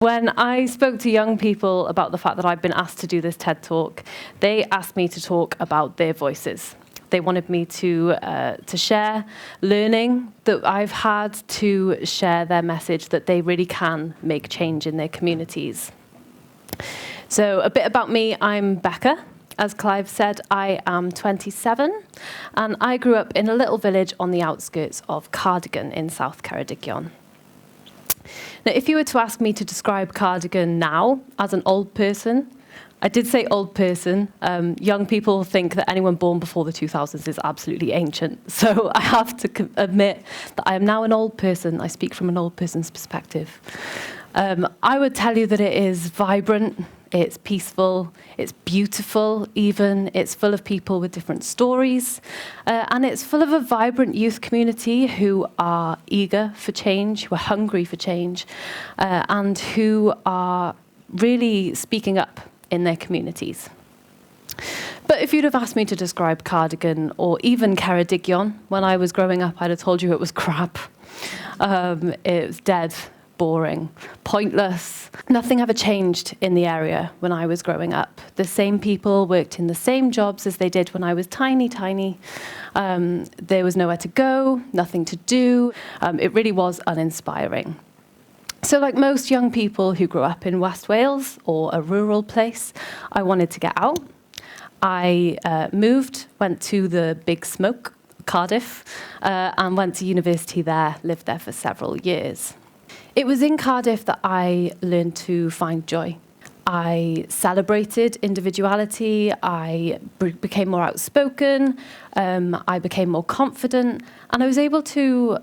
When I spoke to young people about the fact that I'd been asked to do this TED Talk, they asked me to talk about their voices. They wanted me to share learning that I've had, to share their message that they really can make change in their communities. So a bit about me, I'm Becca. As Clive said, I am 27, and I grew up in a little village on the outskirts of Ceredigion in South Ceredigion. Now, if you were to ask me to describe Ceredigion now as an old person, I did say old person. Young people think that anyone born before the 2000s is absolutely ancient. So I have to admit that I am now an old person. I speak from an old person's perspective. I would tell you that it is vibrant, it's peaceful, it's beautiful even, it's full of people with different stories, and it's full of a vibrant youth community who are eager for change, who are hungry for change, and who are really speaking up in their communities. But if you'd have asked me to describe Ceredigion or even Ceredigion when I was growing up, I'd have told you it was crap. It was dead, boring, pointless. Nothing ever changed in the area when I was growing up. The same people worked in the same jobs as they did when I was tiny. There was nowhere to go, nothing to do. It really was uninspiring. So like most young people who grew up in West Wales or a rural place, I wanted to get out. I moved, went to the big smoke, Cardiff, and went to university there, lived there for several years. It was in Cardiff that I learned to find joy. I celebrated individuality, I became more outspoken, I became more confident, and I was able to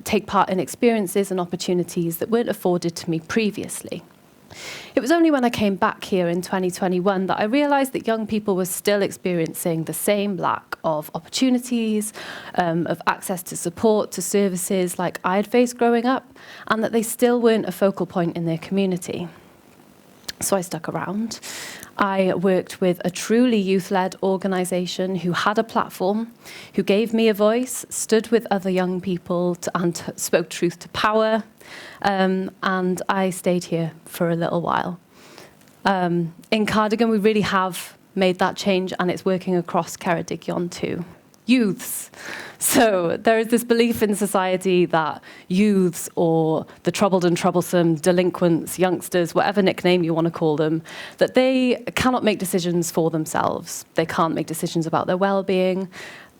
take part in experiences and opportunities that weren't afforded to me previously. It was only when I came back here in 2021 that I realised that young people were still experiencing the same lack of opportunities, of access to support, to services like I had faced growing up, and that they still weren't a focal point in their community. So I stuck around. I worked with a truly youth-led organisation who had a platform, who gave me a voice, stood with other young people and spoke truth to power, and I stayed here for a little while. In Ceredigion, we really have made that change, and it's working across Ceredigion too. Youths. So there is this belief in society that youths, or the troubled and troublesome, delinquents, youngsters, whatever nickname you want to call them, that they cannot make decisions for themselves. They can't make decisions about their well-being.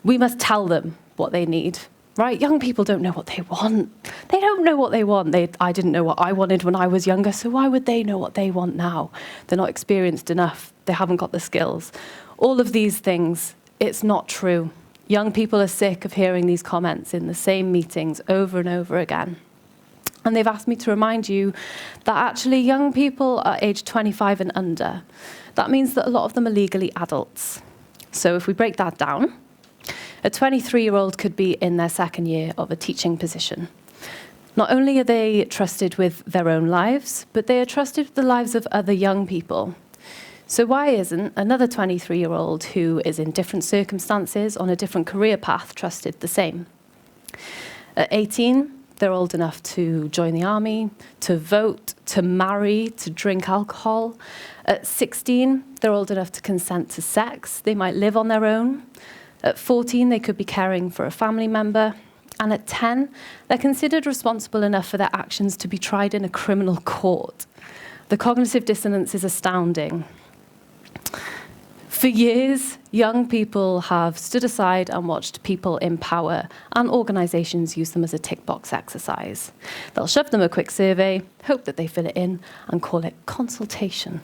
We must tell them what they need. Right? Young people don't know what they want. They don't know what they want. I didn't know what I wanted when I was younger, so why would they know what they want now? They're not experienced enough. They haven't got the skills. All of these things, it's not true. Young people are sick of hearing these comments in the same meetings over and over again. And they've asked me to remind you that actually young people are aged 25 and under. That means that a lot of them are legally adults. So if we break that down, a 23-year-old could be in their second year of a teaching position. Not only are they trusted with their own lives, but they are trusted with the lives of other young people. So why isn't another 23-year-old who is in different circumstances, on a different career path, trusted the same? At 18, they're old enough to join the army, to vote, to marry, to drink alcohol. At 16, they're old enough to consent to sex. They might live on their own. At 14, they could be caring for a family member. And at 10, they're considered responsible enough for their actions to be tried in a criminal court. The cognitive dissonance is astounding. For years, young people have stood aside and watched people in power, and organisations use them as a tick box exercise. They'll shove them a quick survey, hope that they fill it in, and call it consultation.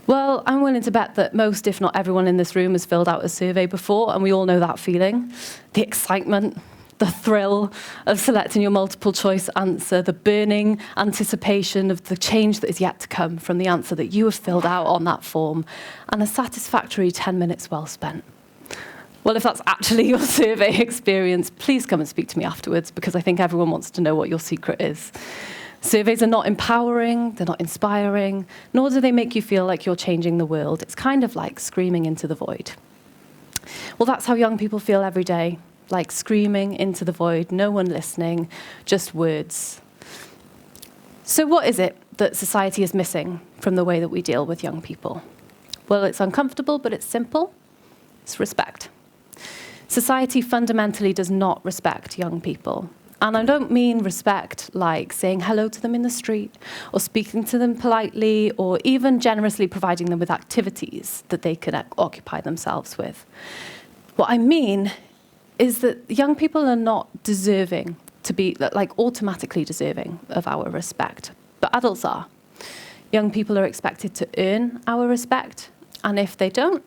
Well, I'm willing to bet that most, if not everyone in this room, has filled out a survey before, and we all know that feeling. The excitement, the thrill of selecting your multiple choice answer, the burning anticipation of the change that is yet to come from the answer that you have filled out on that form, and a satisfactory 10 minutes well spent. Well, if that's actually your survey experience, please come and speak to me afterwards, because I think everyone wants to know what your secret is. Surveys are not empowering, they're not inspiring, nor do they make you feel like you're changing the world. It's kind of like screaming into the void. Well, that's how young people feel every day. Like screaming into the void, no one listening, just words. So what is it that society is missing from the way that we deal with young people? Well, it's uncomfortable, but it's simple. It's respect. Society fundamentally does not respect young people. And I don't mean respect like saying hello to them in the street or speaking to them politely or even generously providing them with activities that they can occupy themselves with. What I mean is that young people are not deserving to be, like, automatically deserving of our respect, but adults are. Young people are expected to earn our respect, and if they don't,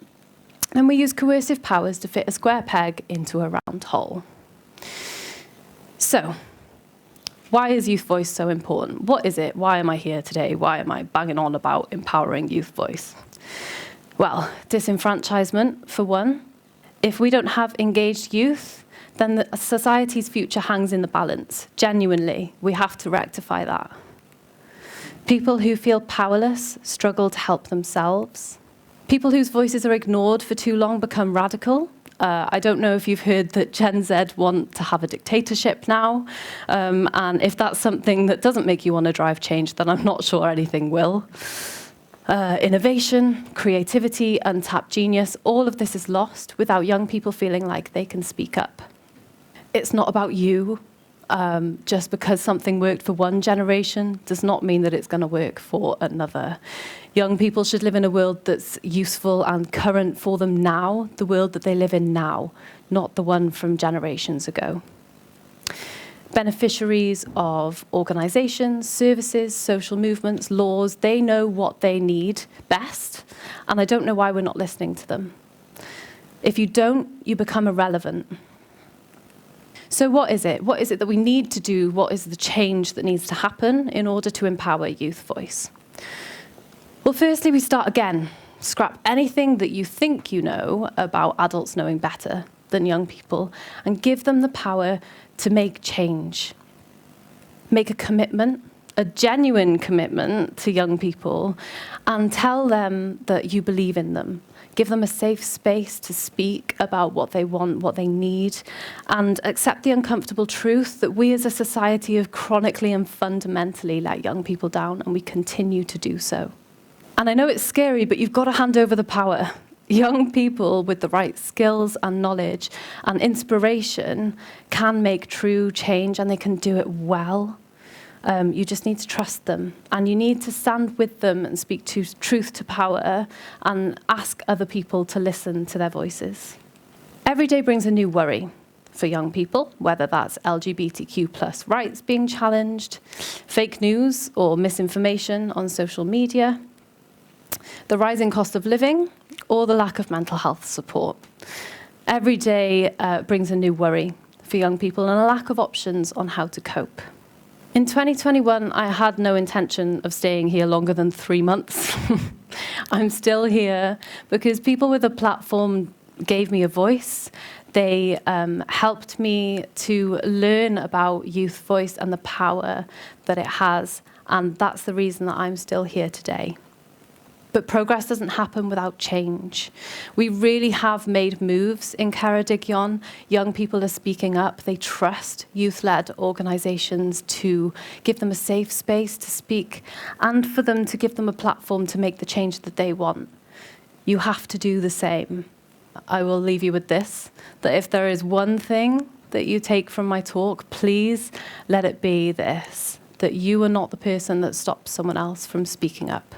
then we use coercive powers to fit a square peg into a round hole. So, why is youth voice so important? What is it? Why am I here today? Why am I banging on about empowering youth voice? Well, disenfranchisement, for one. If we don't have engaged youth, then the society's future hangs in the balance. Genuinely, we have to rectify that. People who feel powerless struggle to help themselves. People whose voices are ignored for too long become radical. I don't know if you've heard that Gen Z want to have a dictatorship now. And if that's something that doesn't make you want to drive change, then I'm not sure anything will. Innovation, creativity, untapped genius, all of this is lost without young people feeling like they can speak up. It's not about you. Just because something worked for one generation does not mean that it's going to work for another. Young people should live in a world that's useful and current for them now, the world that they live in now, not the one from generations ago. Beneficiaries of organisations, services, social movements, laws, they know what they need best, and I don't know why we're not listening to them. If you don't, you become irrelevant. So what is it? What is it that we need to do? What is the change that needs to happen in order to empower youth voice? Well, firstly, we start again. Scrap anything that you think you know about adults knowing better than young people and give them the power to make change. Make a commitment, a genuine commitment to young people, and tell them that you believe in them. Give them a safe space to speak about what they want, what they need, and accept the uncomfortable truth that we as a society have chronically and fundamentally let young people down, and we continue to do so. And I know it's scary, but you've got to hand over the power. Young people with the right skills and knowledge and inspiration can make true change, and they can do it well. You just need to trust them, and you need to stand with them and speak truth to power and ask other people to listen to their voices. Every day brings a new worry for young people, whether that's LGBTQ+ rights being challenged, fake news or misinformation on social media, the rising cost of living, or the lack of mental health support. Every day brings a new worry for young people and a lack of options on how to cope. In 2021, I had no intention of staying here longer than 3 months. I'm still here because people with a platform gave me a voice. They helped me to learn about youth voice and the power that it has, and that's the reason that I'm still here today. But progress doesn't happen without change. We really have made moves in Ceredigion. Young people are speaking up. They trust youth-led organisations to give them a safe space to speak and for them to give them a platform to make the change that they want. You have to do the same. I will leave you with this, that if there is one thing that you take from my talk, please let it be this, that you are not the person that stops someone else from speaking up.